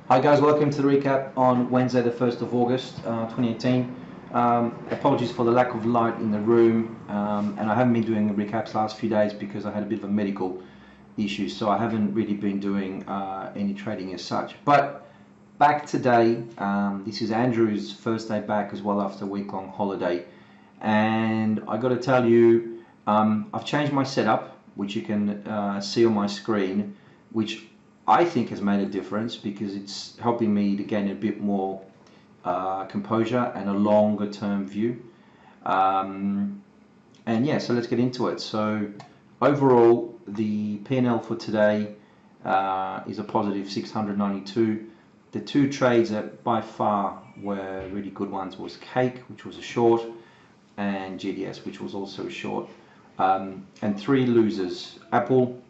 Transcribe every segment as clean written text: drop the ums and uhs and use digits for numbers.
Hi guys, welcome to the recap on Wednesday the 1st of August 2018. Apologies for the lack of light in the room, and I haven't been doing recaps last few days because I had a bit of a medical issue, so I haven't really been doing any trading as such. But back today, this is Andrew's first day back as well after a week-long holiday, and I got to tell you, I've changed my setup, which you can see on my screen, which I think has made a difference because it's helping me to gain a bit more composure and a longer term view. And yeah, so let's get into it. So overall, the P&L for today is a positive 692. The two trades that by far were really good ones was Cake, which was a short, and GDS, which was also a short. And three losers: Apple,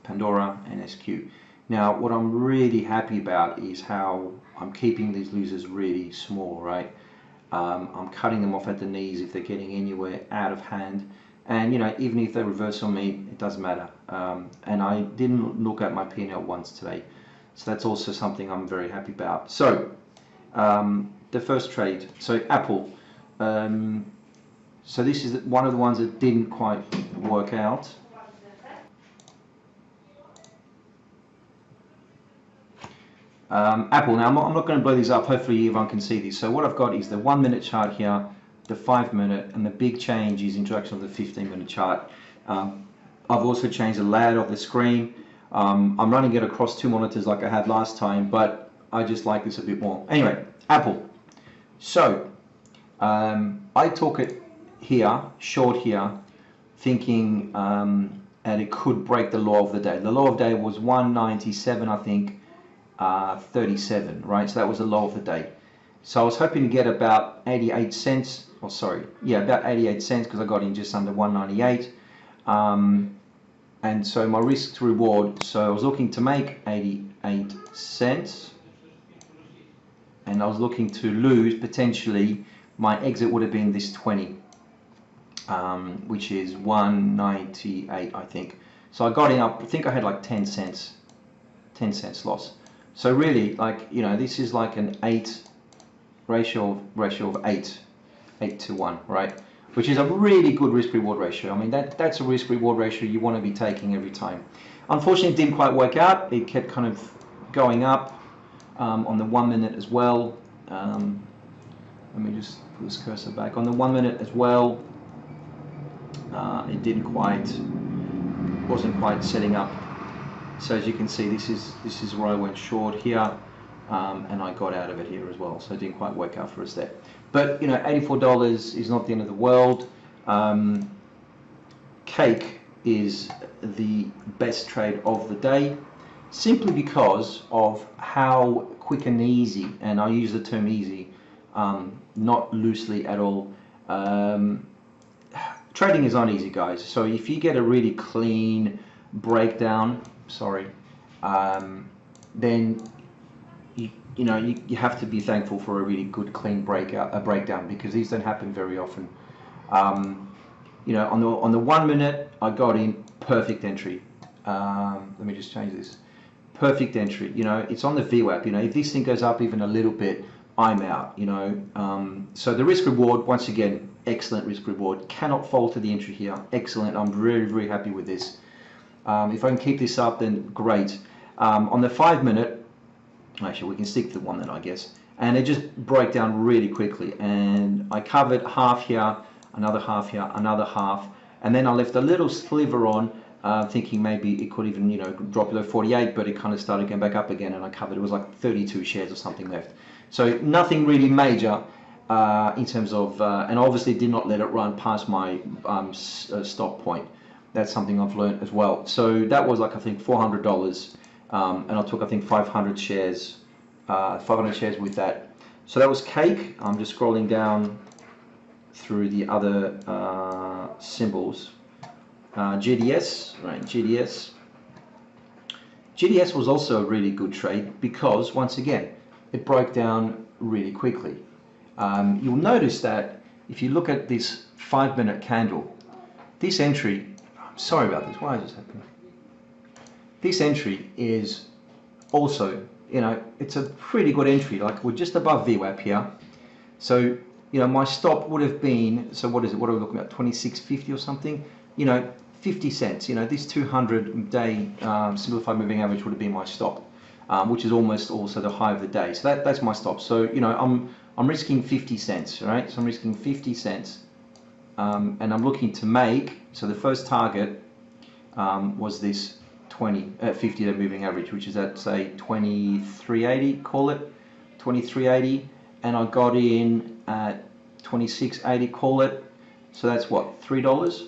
Pandora and SQ. Now what I'm really happy about is how I'm keeping these losers really small, right? I'm cutting them off at the knees if they're getting anywhere out of hand, and you know, even if they reverse on me, it doesn't matter. And I didn't look at my P&L once today, so that's also something I'm very happy about. So the first trade, so Apple, so this is one of the ones that didn't quite work out. Apple, now I'm not going to blow these up, hopefully everyone can see these. So what I've got is the 1 minute chart here, the 5 minute, and the big change is introduction of the 15 minute chart. I've also changed the layout of the screen. I'm running it across two monitors like I had last time, but I just like this a bit more. Anyway, Apple. So I took it here, short here, thinking that it could break the low of the day. The low of the day was 197, I think. 37, right? So that was the low of the day. So I was hoping to get about 88 cents, or sorry, yeah, about 88 cents because I got in just under 198. And so my risk to reward, so I was looking to make 88 cents and I was looking to lose potentially, my exit would have been this 20, which is 198, I think. So I got in up, I think I had like 10 cents loss. So really, like, you know, this is like an 8 ratio of 8 to 1, right? Which is a really good risk-reward ratio. I mean, that's a risk-reward ratio you want to be taking every time. Unfortunately, it didn't quite work out. It kept kind of going up on the 1 minute as well. Let me just put this cursor back. On the 1 minute as well, it wasn't quite setting up. So as you can see, this is where I went short here, and I got out of it here as well. So it didn't quite work out for us there. But you know, $84 is not the end of the world. Cake is the best trade of the day, simply because of how quick and easy, and I use the term easy, not loosely at all. Trading is not easy, guys. So if you get a really clean breakdown, then you know you have to be thankful for a really good clean breakdown, because these don't happen very often. You know, on the 1 minute I got in perfect entry. Let me just change this. Perfect entry. You know, it's on the VWAP. You know, if this thing goes up even a little bit, I'm out. You know, so the risk reward, once again, excellent risk reward. Cannot fault to the entry here. Excellent. I'm very happy with this. If I can keep this up, then great. On the 5 minute, actually we can stick to the 1 minute, I guess, and it just broke down really quickly, and I covered half here, another half here, another half, and then I left a little sliver on, thinking maybe it could even, you know, drop below 48, but it kind of started going back up again, and I covered, it was like 32 shares or something left. So nothing really major in terms of, and obviously did not let it run past my stop point. That's something I've learned as well. So that was like, I think, $400, and I took, I think, 500 shares with that. So that was Cake. I'm just scrolling down through the other symbols. GDS, right? GDS was also a really good trade because, once again, it broke down really quickly. You'll notice that if you look at this 5 minute candle, this entry, sorry about this, why is this happening? This entry is also you know, it's a pretty good entry. Like we're just above VWAP here. So, you know, my stop would have been, so what is it? What are we looking at? 26.50 or something? You know, 50 cents. You know, this 200-day simplified moving average would have been my stop, which is almost also the high of the day. So that's my stop. So, you know, I'm risking 50 cents, right? So I'm risking 50 cents, and I'm looking to make. So the first target was this 50-day moving average, which is at say 23.80. Call it 23.80. And I got in at 26.80, call it. So that's what, $3?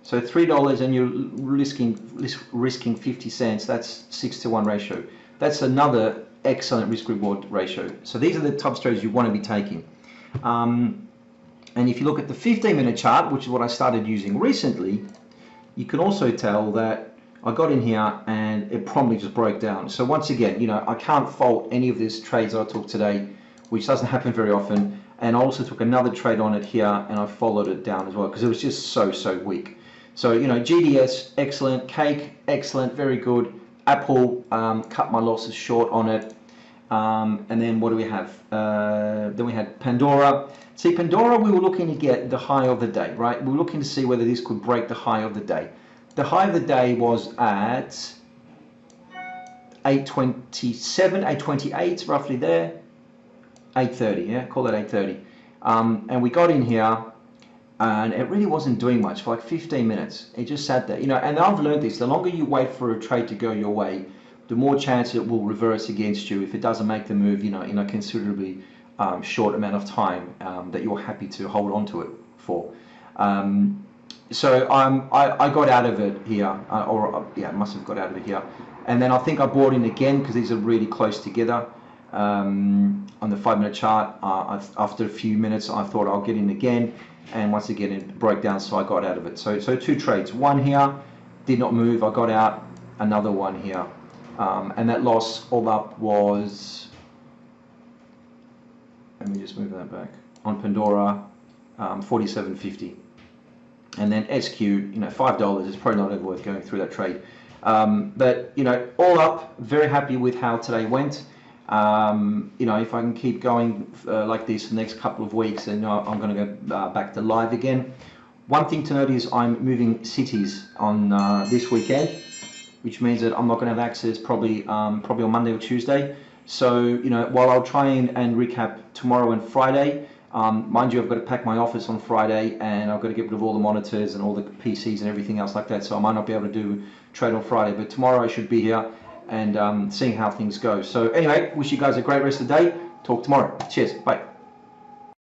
So $3, and you're risking 50 cents. That's 6-to-1 ratio. That's another excellent risk-reward ratio. So these are the top strategies you want to be taking. And if you look at the 15-minute chart, which is what I started using recently, you can also tell that I got in here and it promptly just broke down. So once again, you know, I can't fault any of these trades that I took today, which doesn't happen very often. And I also took another trade on it here and I followed it down as well because it was just so weak. So, you know, GDS, excellent. Cake, excellent, very good. Apple, cut my losses short on it. And then what do we have? Then we had Pandora. See, Pandora, we were looking to get the high of the day, right? We were looking to see whether this could break the high of the day. The high of the day was at 827, 828, roughly there. 830, yeah, call it 830. And we got in here and it really wasn't doing much for like 15 minutes. It just sat there, you know, and I've learned this. The longer you wait for a trade to go your way, the more chance it will reverse against you if it doesn't make the move, you know, in a considerably short amount of time that you're happy to hold on to it for. So I got out of it here, yeah, I must have got out of it here. And then I think I bought in again because these are really close together on the 5-minute chart. After a few minutes, I thought I'll get in again. And once again, it broke down, so I got out of it. So two trades. One here, did not move, I got out. Another one here. And that loss all up was, let me just move that back, on Pandora, 47.50. And then SQ, you know, $5 is probably not ever worth going through that trade. But, you know, all up, very happy with how today went. You know, if I can keep going like this for the next couple of weeks, then I'm going to go back to live again. One thing to note is I'm moving cities on this weekend, which means that I'm not going to have access probably on Monday or Tuesday. So, you know, while I'll try and recap tomorrow and Friday, mind you, I've got to pack my office on Friday and I've got to get rid of all the monitors and all the PCs and everything else like that. So I might not be able to do trade on Friday, but tomorrow I should be here and seeing how things go. So anyway, wish you guys a great rest of the day. Talk tomorrow. Cheers. Bye.